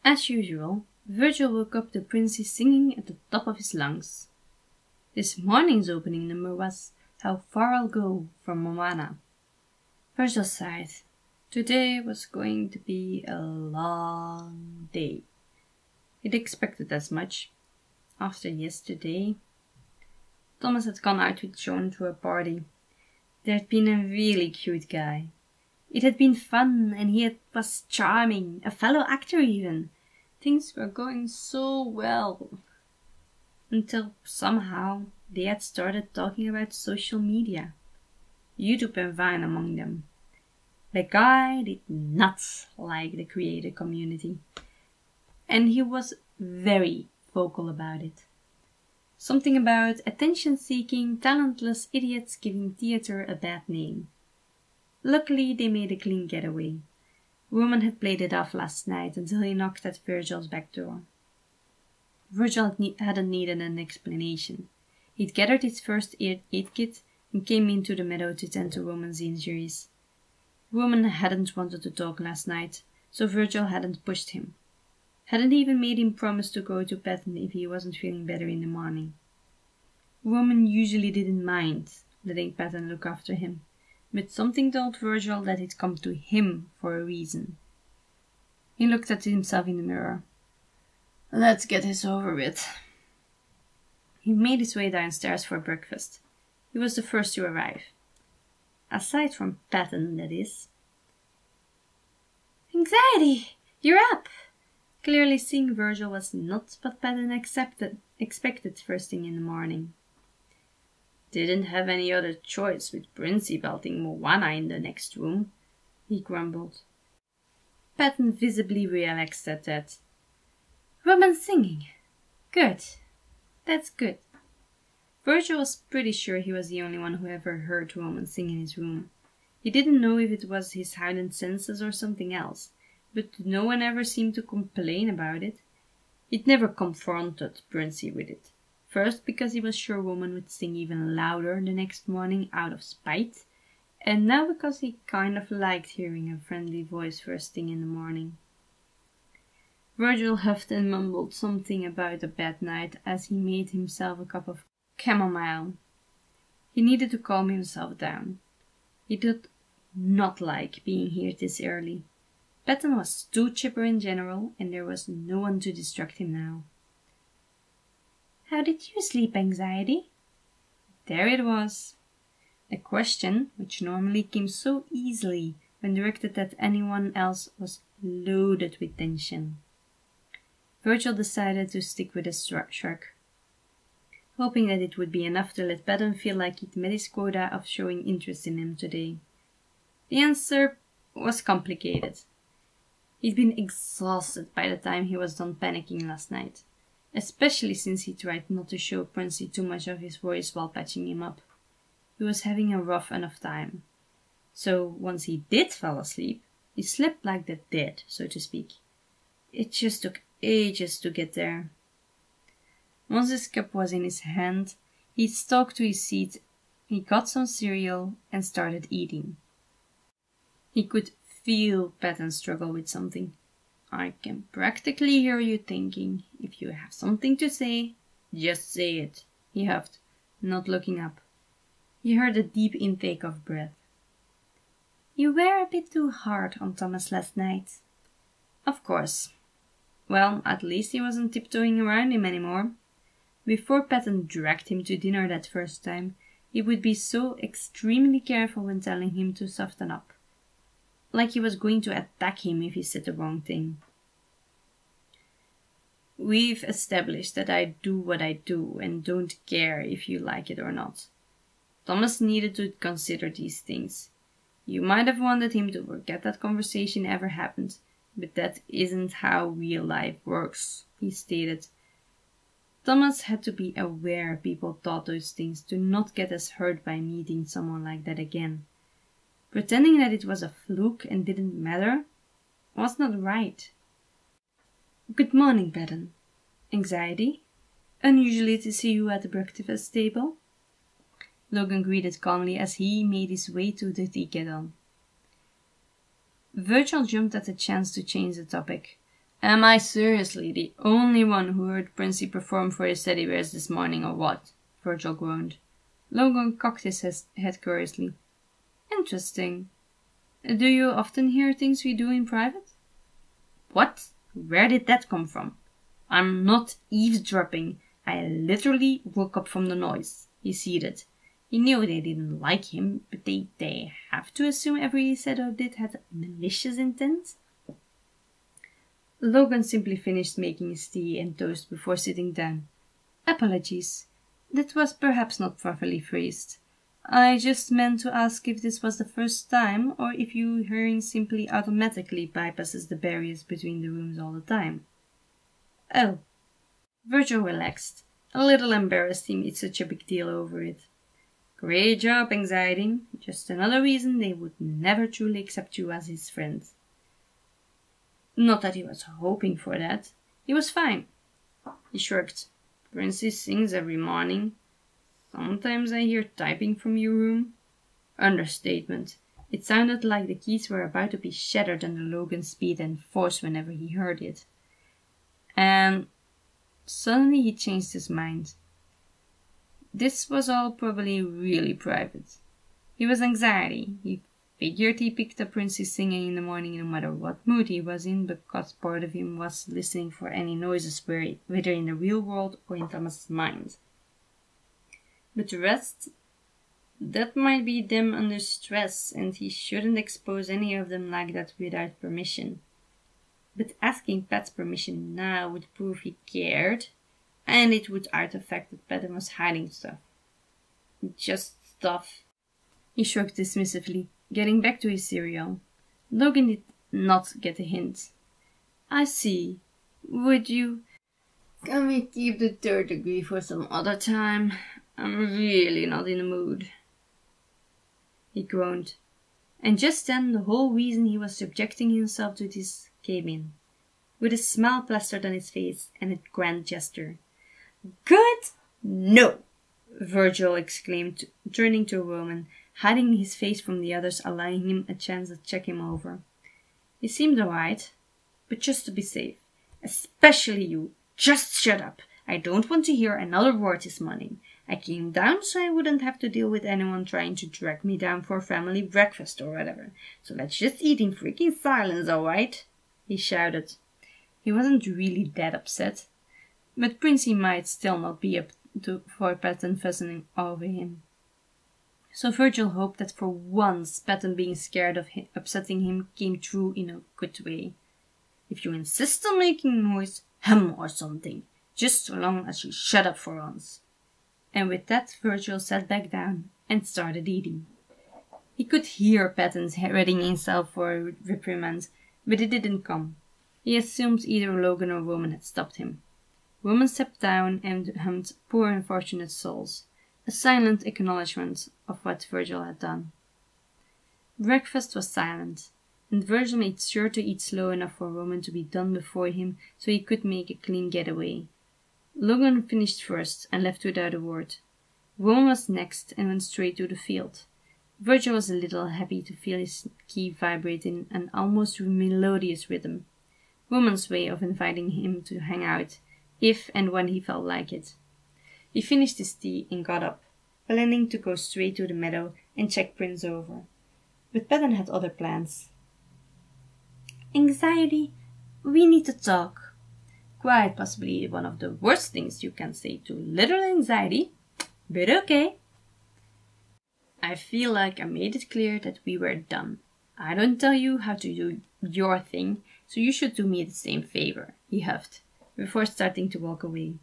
As usual, Virgil woke up to Princey singing at the top of his lungs. This morning's opening number was How Far I'll Go from Moana. Virgil sighed. Today was going to be a long day. He'd expected as much. After yesterday, Thomas had gone out with Joan to a party. There had been a really cute guy. It had been fun, and he was charming, a fellow actor even. Things were going so well. Until somehow they had started talking about social media. YouTube and Vine among them. The guy did not like the creator community. And he was very vocal about it. Something about attention-seeking, talentless idiots giving theater a bad name. Luckily, they made a clean getaway. Roman had played it off last night until he knocked at Virgil's back door. Virgil hadn't needed an explanation. He'd gathered his first aid kit and came into the meadow to tend to Roman's injuries. Roman hadn't wanted to talk last night, so Virgil hadn't pushed him. Hadn't even made him promise to go to Patton if he wasn't feeling better in the morning. Roman usually didn't mind letting Patton look after him, but something told Virgil that he'd come to him for a reason. He looked at himself in the mirror. Let's get this over with. He made his way downstairs for breakfast. He was the first to arrive. Aside from Patton, that is. Anxiety! You're up! Clearly seeing Virgil was not what Patton expected first thing in the morning. Didn't have any other choice with Princey belting Moana in the next room, he grumbled. Patton visibly relaxed at that. Roman singing. Good. That's good. Virgil was pretty sure he was the only one who ever heard Roman sing in his room. He didn't know if it was his heightened senses or something else, but no one ever seemed to complain about it. He'd never confronted Princey with it. First because he was sure Roman would sing even louder the next morning out of spite, and now because he kind of liked hearing a friendly voice first thing in the morning. Virgil huffed and mumbled something about a bad night as he made himself a cup of chamomile. He needed to calm himself down. He did not like being here this early. Patton was too chipper in general, and there was no one to distract him now. How did you sleep, Anxiety? There it was. A question, which normally came so easily when directed at anyone else, was loaded with tension. Virgil decided to stick with a shrug, hoping that it would be enough to let Patton feel like he'd met his quota of showing interest in him today. The answer was complicated. He'd been exhausted by the time he was done panicking last night, especially since he tried not to show Princey too much of his voice while patching him up. He was having a rough enough time. So once he did fall asleep, he slept like the dead, so to speak. It just took ages to get there. Once his cup was in his hand, he stalked to his seat, he got some cereal and started eating. He could feel Patton struggle with something. I can practically hear you thinking. If you have something to say, just say it, he huffed, not looking up. He heard a deep intake of breath. You were a bit too hard on Thomas last night. Of course. Well, at least he wasn't tiptoeing around him anymore. Before Patton dragged him to dinner that first time, he would be so extremely careful when telling him to soften up. Like he was going to attack him if he said the wrong thing. We've established that I do what I do and don't care if you like it or not. Thomas needed to consider these things. You might have wanted him to forget that conversation ever happened, but that isn't how real life works, he stated. Thomas had to be aware people thought those things to not get as hurt by meeting someone like that again. Pretending that it was a fluke and didn't matter was not right. Good morning, Patton. Anxiety? Unusually to see you at the breakfast table. Logan greeted calmly as he made his way to the tea kettle. Virgil jumped at the chance to change the topic. Am I seriously the only one who heard Princey perform for his teddy bears this morning, or what? Virgil groaned. Logan cocked his head curiously. Interesting. Do you often hear things we do in private? What? Where did that come from? I'm not eavesdropping. I literally woke up from the noise. He seethed. He knew they didn't like him, but they have to assume everything he said or did had malicious intent. Logan simply finished making his tea and toast before sitting down. Apologies. That was perhaps not properly phrased. I just meant to ask if this was the first time, or if your hearing simply automatically bypasses the barriers between the rooms all the time. Oh. Virgil relaxed, a little embarrassed he made such a big deal over it. Great job, Anxiety. Just another reason they would never truly accept you as his friend. Not that he was hoping for that. He was fine. He shrugged. Princey sings every morning. Sometimes I hear typing from your room. Understatement. It sounded like the keys were about to be shattered under Logan's speed and force whenever he heard it. And suddenly he changed his mind. This was all probably really private. He was Anxiety. He figured he picked up Princey singing in the morning no matter what mood he was in, because part of him was listening for any noises, whether in the real world or in Thomas's mind. But the rest, that might be them under stress, and he shouldn't expose any of them like that without permission. But asking Pat's permission now would prove he cared, and it would artifact that Pat was hiding stuff. Just stuff. He shrugged dismissively, getting back to his cereal. Logan did not get a hint. I see. Would you... Can we keep the third degree for some other time? I'm really not in the mood. He groaned. And just then the whole reason he was subjecting himself to this came in, with a smile plastered on his face and a grand gesture. Good? No! Virgil exclaimed, turning to Roman, hiding his face from the others, allowing him a chance to check him over. He seemed alright, but just to be safe. Especially you. Just shut up. I don't want to hear another word this morning. I came down so I wouldn't have to deal with anyone trying to drag me down for family breakfast or whatever. So let's just eat in freaking silence, alright? He shouted. He wasn't really that upset, but Princey might still not be up for Patton fussing over him. So Virgil hoped that for once Patton being scared of upsetting him came true in a good way. If you insist on making noise, hum or something, just so long as you shut up for once. And with that Virgil sat back down and started eating. He could hear Patton readying himself for a reprimand, but it didn't come. He assumed either Logan or Roman had stopped him. Roman stepped down and hummed Poor Unfortunate Souls, a silent acknowledgement of what Virgil had done. Breakfast was silent, and Virgil made sure to eat slow enough for Roman to be done before him so he could make a clean getaway. Logan finished first and left without a word. Roman was next and went straight to the field. Virgil was a little happy to feel his key vibrate in an almost melodious rhythm. Roman's way of inviting him to hang out, if and when he felt like it. He finished his tea and got up, planning to go straight to the meadow and check Prince over. But Patton had other plans. Anxiety, we need to talk. Quite possibly one of the worst things you can say to little Anxiety, but okay. I feel like I made it clear that we were done. I don't tell you how to do your thing, so you should do me the same favor, he huffed, before starting to walk away.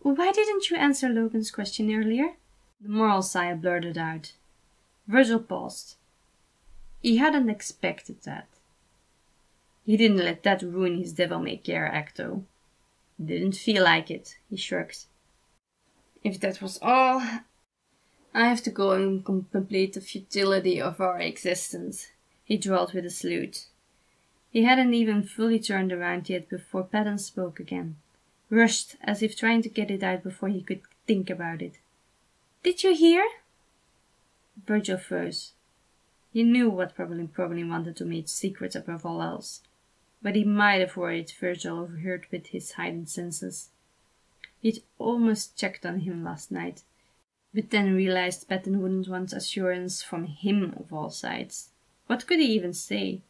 Why didn't you answer Logan's question earlier? The moral sigh blurted out. Virgil paused. He hadn't expected that. He didn't let that ruin his devil-may-care act, though. Didn't feel like it, he shrugged. If that was all, I have to go and contemplate the futility of our existence, he drawled with a salute. He hadn't even fully turned around yet before Patton spoke again, rushed as if trying to get it out before he could think about it. Did you hear? Virgil froze. He knew what probably wanted to make secrets above all else. but he might have worried Virgil overheard with his heightened senses. He'd almost checked on him last night, but then realized Patton wouldn't want assurance from him of all sides. What could he even say?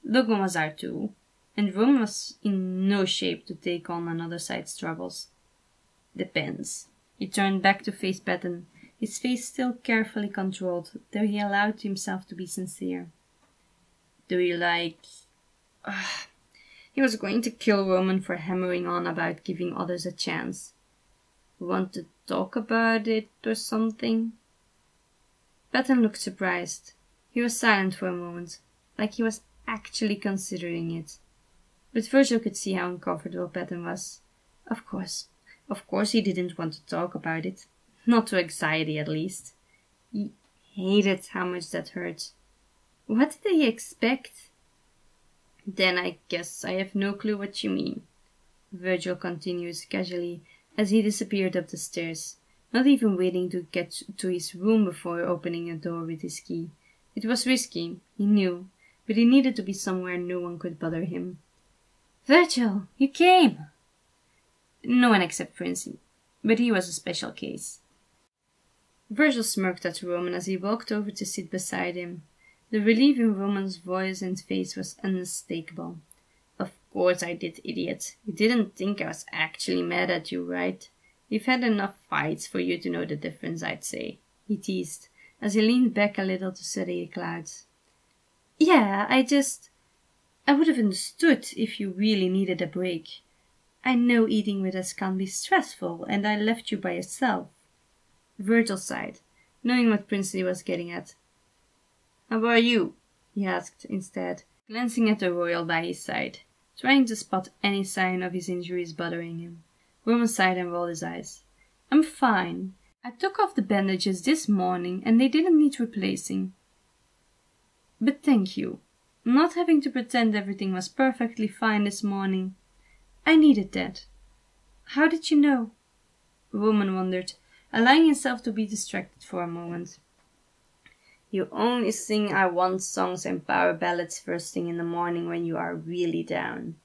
Logan was out too, and Roman was in no shape to take on another side's troubles. Depends. He turned back to face Patton, his face still carefully controlled, though he allowed himself to be sincere. Do you like... He was going to kill Roman for hammering on about giving others a chance. Want to talk about it or something? Patton looked surprised. He was silent for a moment, like he was actually considering it. But Virgil could see how uncomfortable Patton was. Of course he didn't want to talk about it. Not to anxiety, at least. He hated how much that hurt. What did he expect? Then I guess I have no clue what you mean, Virgil continued casually as he disappeared up the stairs, not even waiting to get to his room before opening a door with his key. It was risky, he knew, but he needed to be somewhere no one could bother him. Virgil, you came! No one except Princy, but he was a special case. Virgil smirked at Roman as he walked over to sit beside him. The relief in Roman's voice and face was unmistakable. Of course I did, idiot. You didn't think I was actually mad at you, right? We've had enough fights for you to know the difference, I'd say, he teased, as he leaned back a little to study the clouds. Yeah, I would have understood if you really needed a break. I know eating with us can be stressful, and I left you by yourself. Virgil sighed, knowing what Princeton was getting at. How about you? He asked instead, glancing at the royal by his side, trying to spot any sign of his injuries bothering him. Roman sighed and rolled his eyes. I'm fine. I took off the bandages this morning and they didn't need replacing. But thank you. Not having to pretend everything was perfectly fine this morning. I needed that. How did you know? Roman wondered, allowing himself to be distracted for a moment. You only sing I Want songs and power ballads first thing in the morning when you are really down.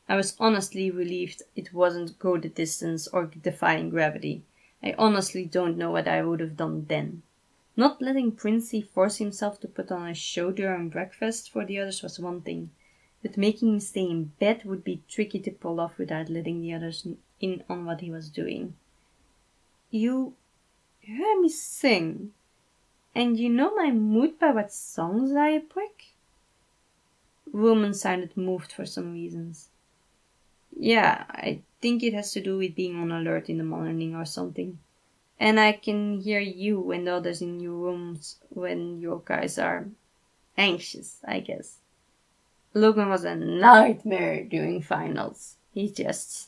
I was honestly relieved it wasn't Go the Distance or Defying Gravity. I honestly don't know what I would have done then. Not letting Princey force himself to put on a show during breakfast for the others was one thing, but making him stay in bed would be tricky to pull off without letting the others in on what he was doing. You heard me sing. And you know my mood by what songs I pick? Roman sounded moved for some reasons. Yeah, I think it has to do with being on alert in the morning or something. And I can hear you and the others in your rooms when you guys are anxious, I guess. Logan was a nightmare during finals, he jests.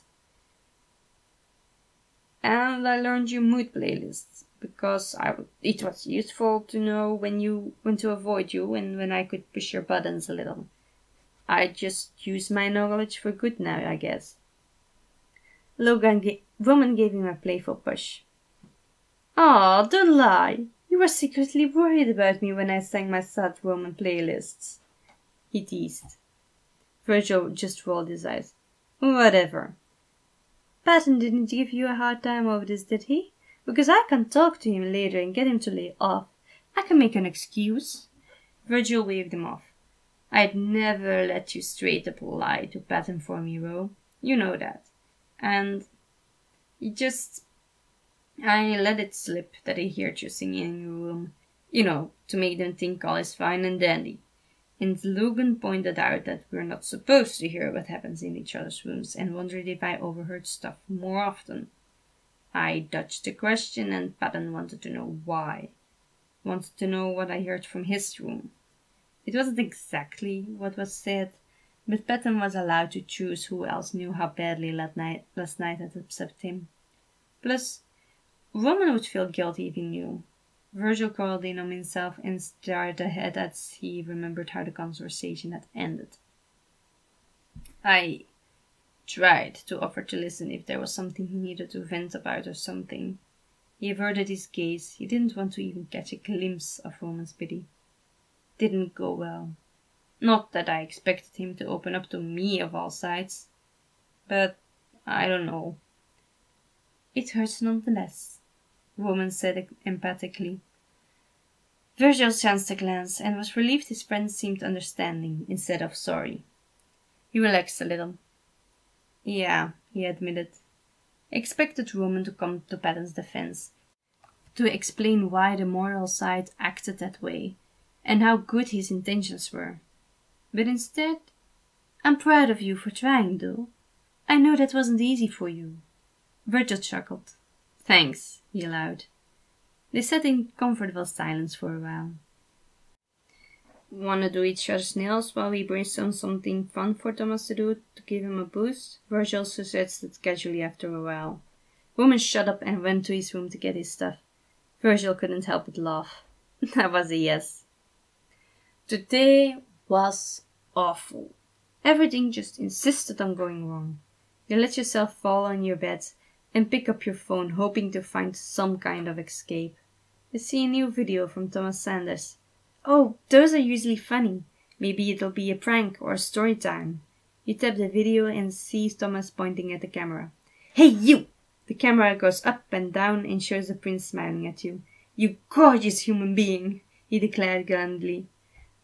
And I learned your mood playlists, because it was useful to know when to avoid you and when I could push your buttons a little. I just use my knowledge for good now, I guess. Roman gave him a playful push. Aw, don't lie. You were secretly worried about me when I sang my sad Roman playlists, he teased. Virgil just rolled his eyes. Whatever. Patton didn't give you a hard time over this, did he? Because I can talk to him later and get him to lay off. I can make an excuse. Virgil waved him off. I'd never let you straight up lie to Patton for me, Ro. You know that. And I let it slip that I heard you singing in your room. You know, to make them think all is fine and dandy. And Logan pointed out that we're not supposed to hear what happens in each other's rooms and wondered if I overheard stuff more often. I dodged the question and Patton wanted to know why. Wanted to know what I heard from his room. It wasn't exactly what was said, but Patton was allowed to choose who else knew how badly last night had upset him. Plus, Roman would feel guilty if he knew. Virgil curled in on himself and stared ahead as he remembered how the conversation had ended. I tried to offer to listen if there was something he needed to vent about or something. He averted his gaze. He didn't want to even catch a glimpse of Roman's pity. Didn't go well. Not that I expected him to open up to me of all sides. But I don't know. It hurts nonetheless, the woman said emphatically. Virgil chanced a glance and was relieved his friend seemed understanding instead of sorry. He relaxed a little. Yeah, he admitted. Expected the woman to come to Patton's defense, to explain why the moral side acted that way, and how good his intentions were. But instead, I'm proud of you for trying, though. I know that wasn't easy for you. Virgil chuckled. Thanks, he allowed. They sat in comfortable silence for a while. Wanna do each other's nails while we brainstorm something fun for Thomas to do to give him a boost? Virgil suggested casually after a while. Woman shut up and went to his room to get his stuff. Virgil couldn't help but laugh. That was a yes. Today was awful. Everything just insisted on going wrong. You let yourself fall on your bed and pick up your phone hoping to find some kind of escape. You see a new video from Thomas Sanders. Oh, those are usually funny. Maybe it'll be a prank or a story time. You tap the video and see Thomas pointing at the camera. Hey, you! The camera goes up and down and shows the prince smiling at you. You gorgeous human being, he declared grandly.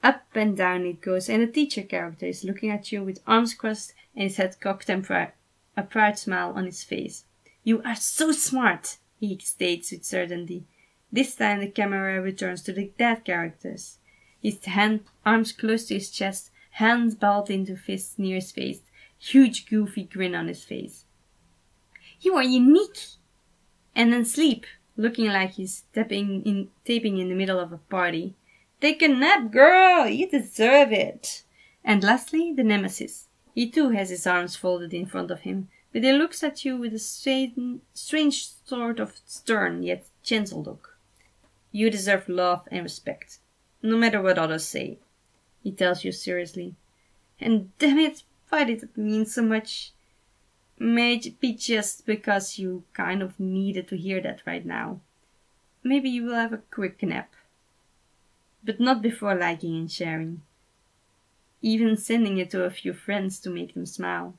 Up and down it goes, and the teacher character is looking at you with arms crossed and his head cocked and a proud smile on his face. You are so smart, he states with certainty. This time the camera returns to the dead characters. His arms close to his chest, hands balled into fists near his face, huge goofy grin on his face. You are unique! And then Sleep, looking like he's taping in the middle of a party. Take a nap, girl! You deserve it! And lastly, the nemesis. He too has his arms folded in front of him, but he looks at you with a strange sort of stern yet gentle look. You deserve love and respect, no matter what others say, he tells you seriously. And damn it, why did it mean so much? May it be just because you kind of needed to hear that right now. Maybe you will have a quick nap. But not before liking and sharing. Even sending it to a few friends to make them smile.